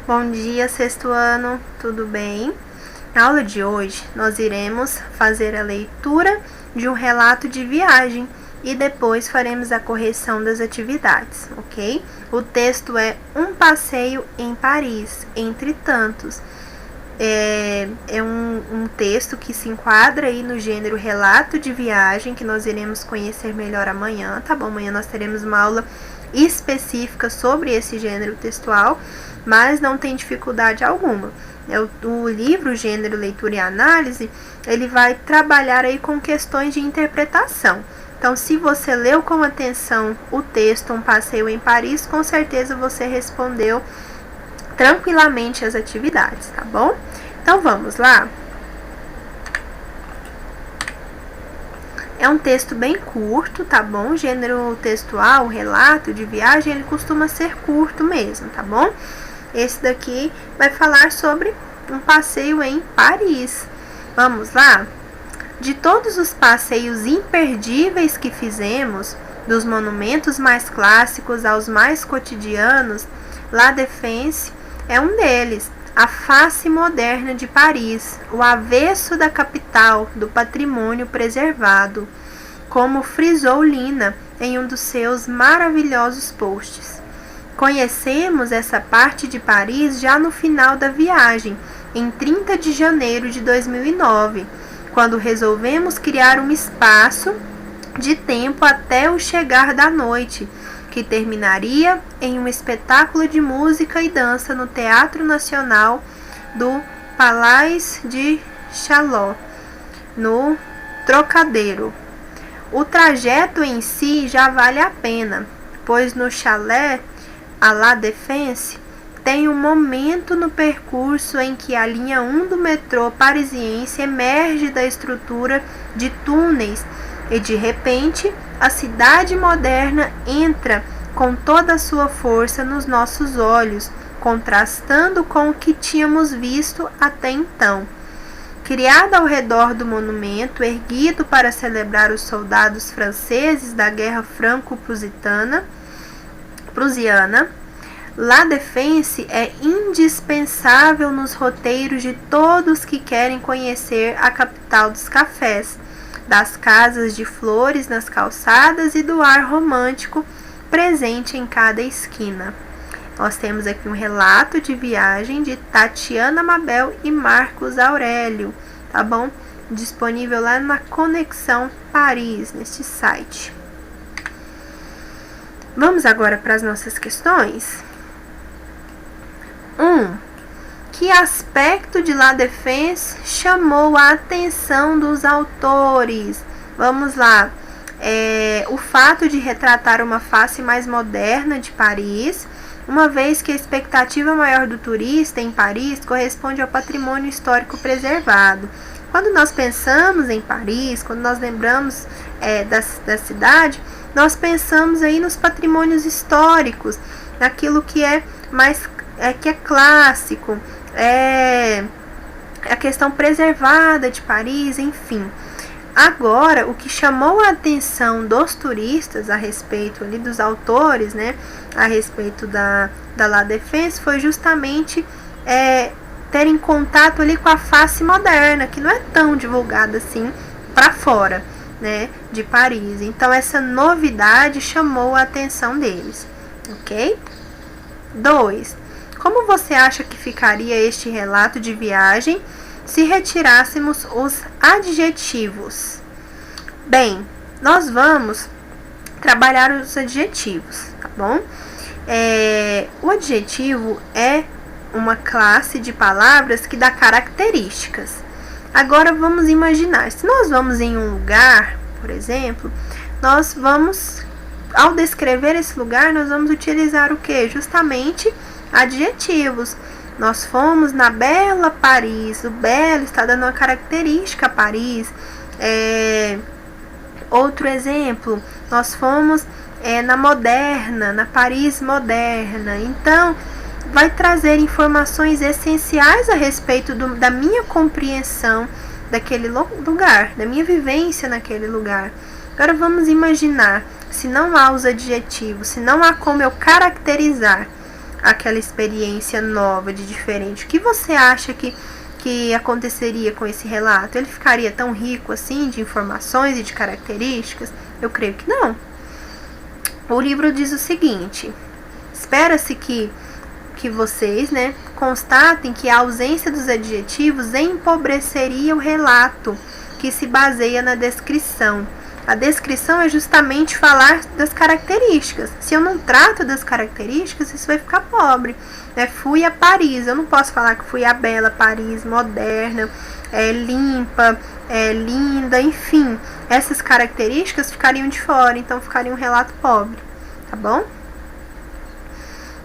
Bom dia, sexto ano, tudo bem? Na aula de hoje, nós iremos fazer a leitura de um relato de viagem e depois faremos a correção das atividades, ok? O texto é Um Passeio em Paris, entre tantos. É um texto que se enquadra aí no gênero relato de viagem, que nós iremos conhecer melhor amanhã, tá bom? Amanhã nós teremos uma aula específica sobre esse gênero textual, mas não tem dificuldade alguma. O livro Gênero, Leitura e Análise, ele vai trabalhar aí com questões de interpretação. Então, se você leu com atenção o texto Um Passeio em Paris, com certeza você respondeu tranquilamente as atividades, tá bom? Então, vamos lá? É um texto bem curto, tá bom? O gênero textual, relato de viagem, ele costuma ser curto mesmo, tá bom? Esse daqui vai falar sobre um passeio em Paris. Vamos lá? De todos os passeios imperdíveis que fizemos, dos monumentos mais clássicos aos mais cotidianos, La Défense é um deles. A face moderna de Paris, o avesso da capital, do patrimônio preservado, como frisou Lina em um dos seus maravilhosos posts. Conhecemos essa parte de Paris já no final da viagem, em 30 de janeiro de 2009, quando resolvemos criar um espaço de tempo até o chegar da noite, que terminaria em um espetáculo de música e dança no Teatro Nacional do Palais de Chaillot, no Trocadero. O trajeto em si já vale a pena, pois no chalé a La Défense tem um momento no percurso em que a linha 1 do metrô parisiense emerge da estrutura de túneis e de repente a cidade moderna entra com toda a sua força nos nossos olhos, contrastando com o que tínhamos visto até então. Criada ao redor do monumento, erguido para celebrar os soldados franceses da Guerra Franco-Prusiana, La Défense é indispensável nos roteiros de todos que querem conhecer a capital dos cafés, das casas de flores nas calçadas e do ar romântico presente em cada esquina. Nós temos aqui um relato de viagem de Tatiana Mabel e Marcos Aurélio, tá bom? Disponível lá na Conexão Paris, neste site. Vamos agora para as nossas questões. Que aspecto de La Défense chamou a atenção dos autores? Vamos lá. O fato de retratar uma face mais moderna de Paris, uma vez que a expectativa maior do turista em Paris corresponde ao patrimônio histórico preservado. Quando nós pensamos em Paris, quando nós lembramos da cidade, nós pensamos aí nos patrimônios históricos, naquilo que é clássico, a questão preservada de Paris, enfim. Agora, o que chamou a atenção dos turistas a respeito ali dos autores, né, a respeito da La Défense, foi justamente terem contato ali com a face moderna, que não é tão divulgada assim para fora, né, de Paris. Então, essa novidade chamou a atenção deles, ok? 2. Como você acha que ficaria este relato de viagem se retirássemos os adjetivos? Bem, nós vamos trabalhar os adjetivos, tá bom? O adjetivo é uma classe de palavras que dá características. Agora vamos imaginar, se nós vamos em um lugar, por exemplo, nós vamos, ao descrever esse lugar, nós vamos utilizar o que? Justamente adjetivos. Nós fomos na bela Paris. O belo está dando uma característica a Paris. Outro exemplo, nós fomos na moderna, na Paris moderna. Então, vai trazer informações essenciais a respeito da minha compreensão daquele lugar, da minha vivência naquele lugar. Agora vamos imaginar, se não há os adjetivos, se não há como eu caracterizar aquela experiência nova, de diferente? O que você acha que aconteceria com esse relato? Ele ficaria tão rico assim de informações e de características? Eu creio que não. O livro diz o seguinte: espera-se que vocês, constatem que a ausência dos adjetivos empobreceria o relato, que se baseia na descrição. A descrição é justamente falar das características. Se eu não trato das características, isso vai ficar pobre. Fui a Paris, eu não posso falar que fui a bela Paris, moderna, limpa, linda, enfim. Essas características ficariam de fora, então ficaria um relato pobre, tá bom?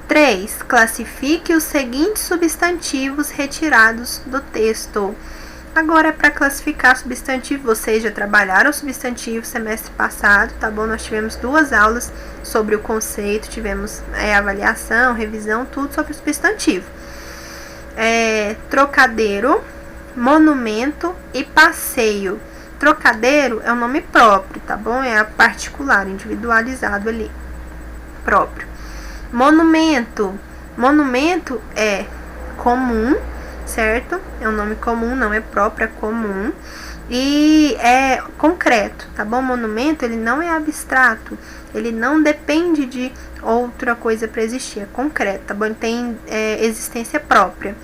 3. Classifique os seguintes substantivos retirados do texto. Agora, para classificar substantivo, vocês já trabalharam substantivo semestre passado, tá bom? Nós tivemos 2 aulas sobre o conceito, tivemos avaliação, revisão, tudo sobre o substantivo. Trocadeiro, monumento e passeio. Trocadeiro é um nome próprio, tá bom? É particular, individualizado ali, próprio. Monumento é comum, certo? É um nome comum, não é próprio, é comum. E é concreto, tá bom? Monumento, ele não é abstrato, ele não depende de outra coisa para existir, é concreto, tá bom? Ele tem existência própria.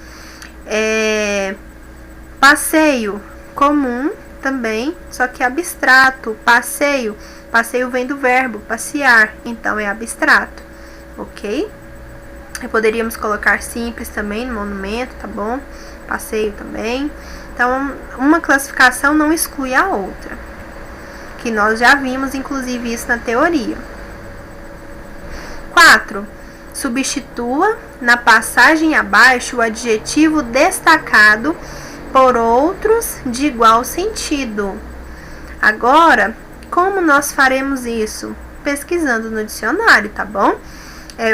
Passeio, comum também, só que abstrato. Passeio vem do verbo passear, então é abstrato, ok? E poderíamos colocar simples também no monumento, tá bom? Passeio também. Então, uma classificação não exclui a outra, que nós já vimos, inclusive, isso na teoria. 4. Substitua na passagem abaixo o adjetivo destacado por outros de igual sentido. Agora, como nós faremos isso? Pesquisando no dicionário, tá bom?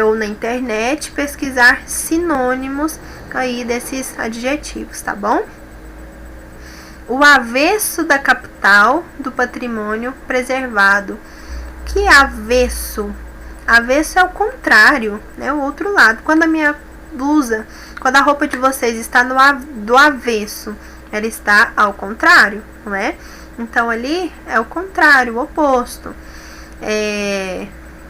Ou na internet, pesquisar sinônimos aí desses adjetivos, tá bom? O avesso da capital do patrimônio preservado. Que é avesso? Avesso é o contrário, o outro lado. Quando a minha blusa, quando a roupa de vocês está do avesso, ela está ao contrário, não é? Então ali é o contrário, o oposto.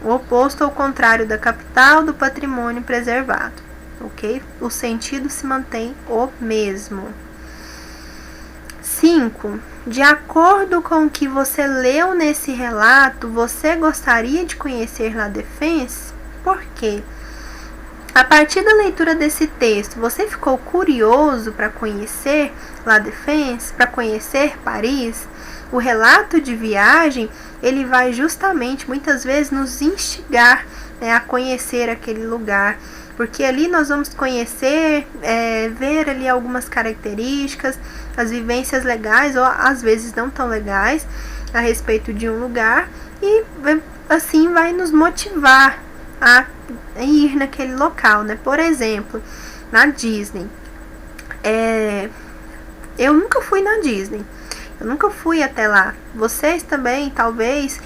O oposto ao contrário da capital do patrimônio preservado, ok? O sentido se mantém o mesmo. 5. De acordo com o que você leu nesse relato, você gostaria de conhecer La Défense? Por quê? A partir da leitura desse texto, você ficou curioso para conhecer La Défense, para conhecer Paris? O relato de viagem, ele vai justamente, muitas vezes, nos instigar a conhecer aquele lugar, porque ali nós vamos conhecer, ver ali algumas características, as vivências legais ou às vezes não tão legais a respeito de um lugar, e assim vai nos motivar a ir naquele local, Por exemplo, na Disney. Eu nunca fui na Disney. Eu nunca fui até lá. Vocês também talvez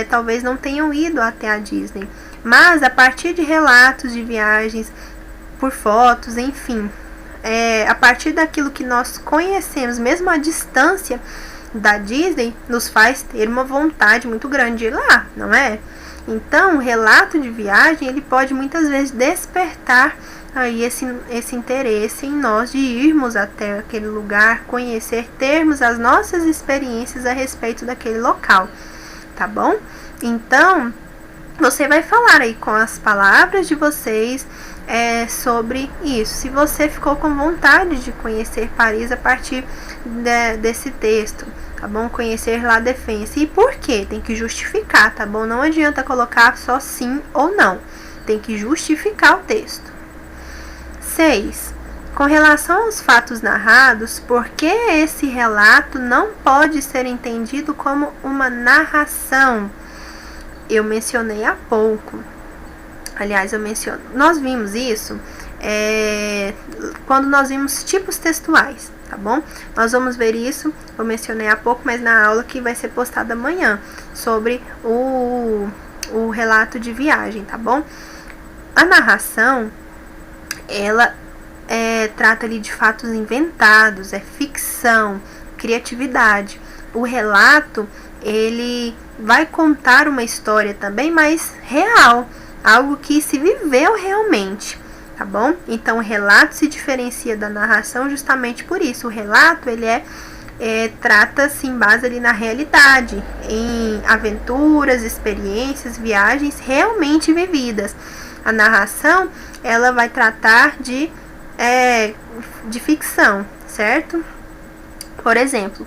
talvez não tenham ido até a Disney. Mas a partir de relatos de viagens, por fotos, enfim, a partir daquilo que nós conhecemos, mesmo a distância da Disney, nos faz ter uma vontade muito grande de ir lá, não é? Então, o relato de viagem, ele pode muitas vezes despertar aí esse interesse em nós de irmos até aquele lugar, conhecer, termos as nossas experiências a respeito daquele local, tá bom? Então, você vai falar aí com as palavras de vocês sobre isso. Se você ficou com vontade de conhecer Paris a partir desse texto, tá bom? Conhecer La Défense. E por quê? Tem que justificar, tá bom? Não adianta colocar só sim ou não. Tem que justificar o texto. 6. Com relação aos fatos narrados, por que esse relato não pode ser entendido como uma narração? Eu mencionei há pouco. Aliás, nós vimos isso quando nós vimos tipos textuais, tá bom? Nós vamos ver isso, eu mencionei há pouco, mas na aula que vai ser postada amanhã, sobre o relato de viagem, tá bom? A narração, ela trata ali de fatos inventados, é ficção, criatividade. O relato, ele vai contar uma história também mais real, algo que se viveu realmente, tá bom? Então o relato se diferencia da narração justamente por isso. O relato, ele trata-se em base ali na realidade, em aventuras, experiências, viagens realmente vividas. A narração, ela vai tratar de ficção, certo? Por exemplo,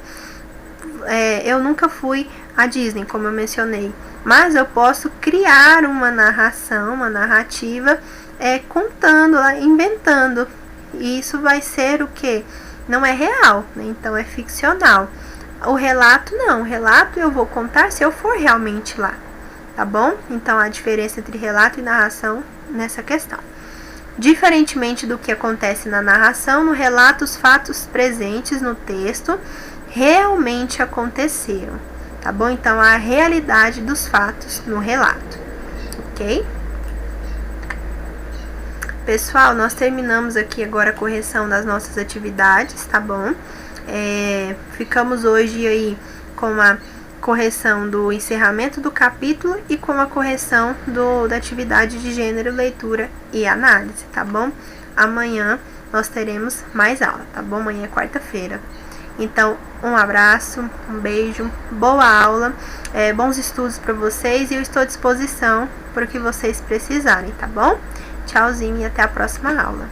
eu nunca fui à Disney, como eu mencionei, mas eu posso criar uma narração, uma narrativa, contando, inventando. E isso vai ser o quê? Não é real, né? Então é ficcional. O relato não, o relato eu vou contar se eu for realmente lá, tá bom? Então a diferença entre relato e narração nessa questão. Diferentemente do que acontece na narração, no relato os fatos presentes no texto realmente aconteceram, tá bom? Então a realidade dos fatos no relato, ok? Pessoal, nós terminamos aqui agora a correção das nossas atividades, tá bom? Ficamos hoje aí com a correção do encerramento do capítulo e com a correção da atividade de gênero, leitura e análise, tá bom? Amanhã nós teremos mais aula, tá bom? Amanhã é quarta-feira. Então, um abraço, um beijo, boa aula, bons estudos para vocês e eu estou à disposição para o que vocês precisarem, tá bom? Tchauzinho e até a próxima aula.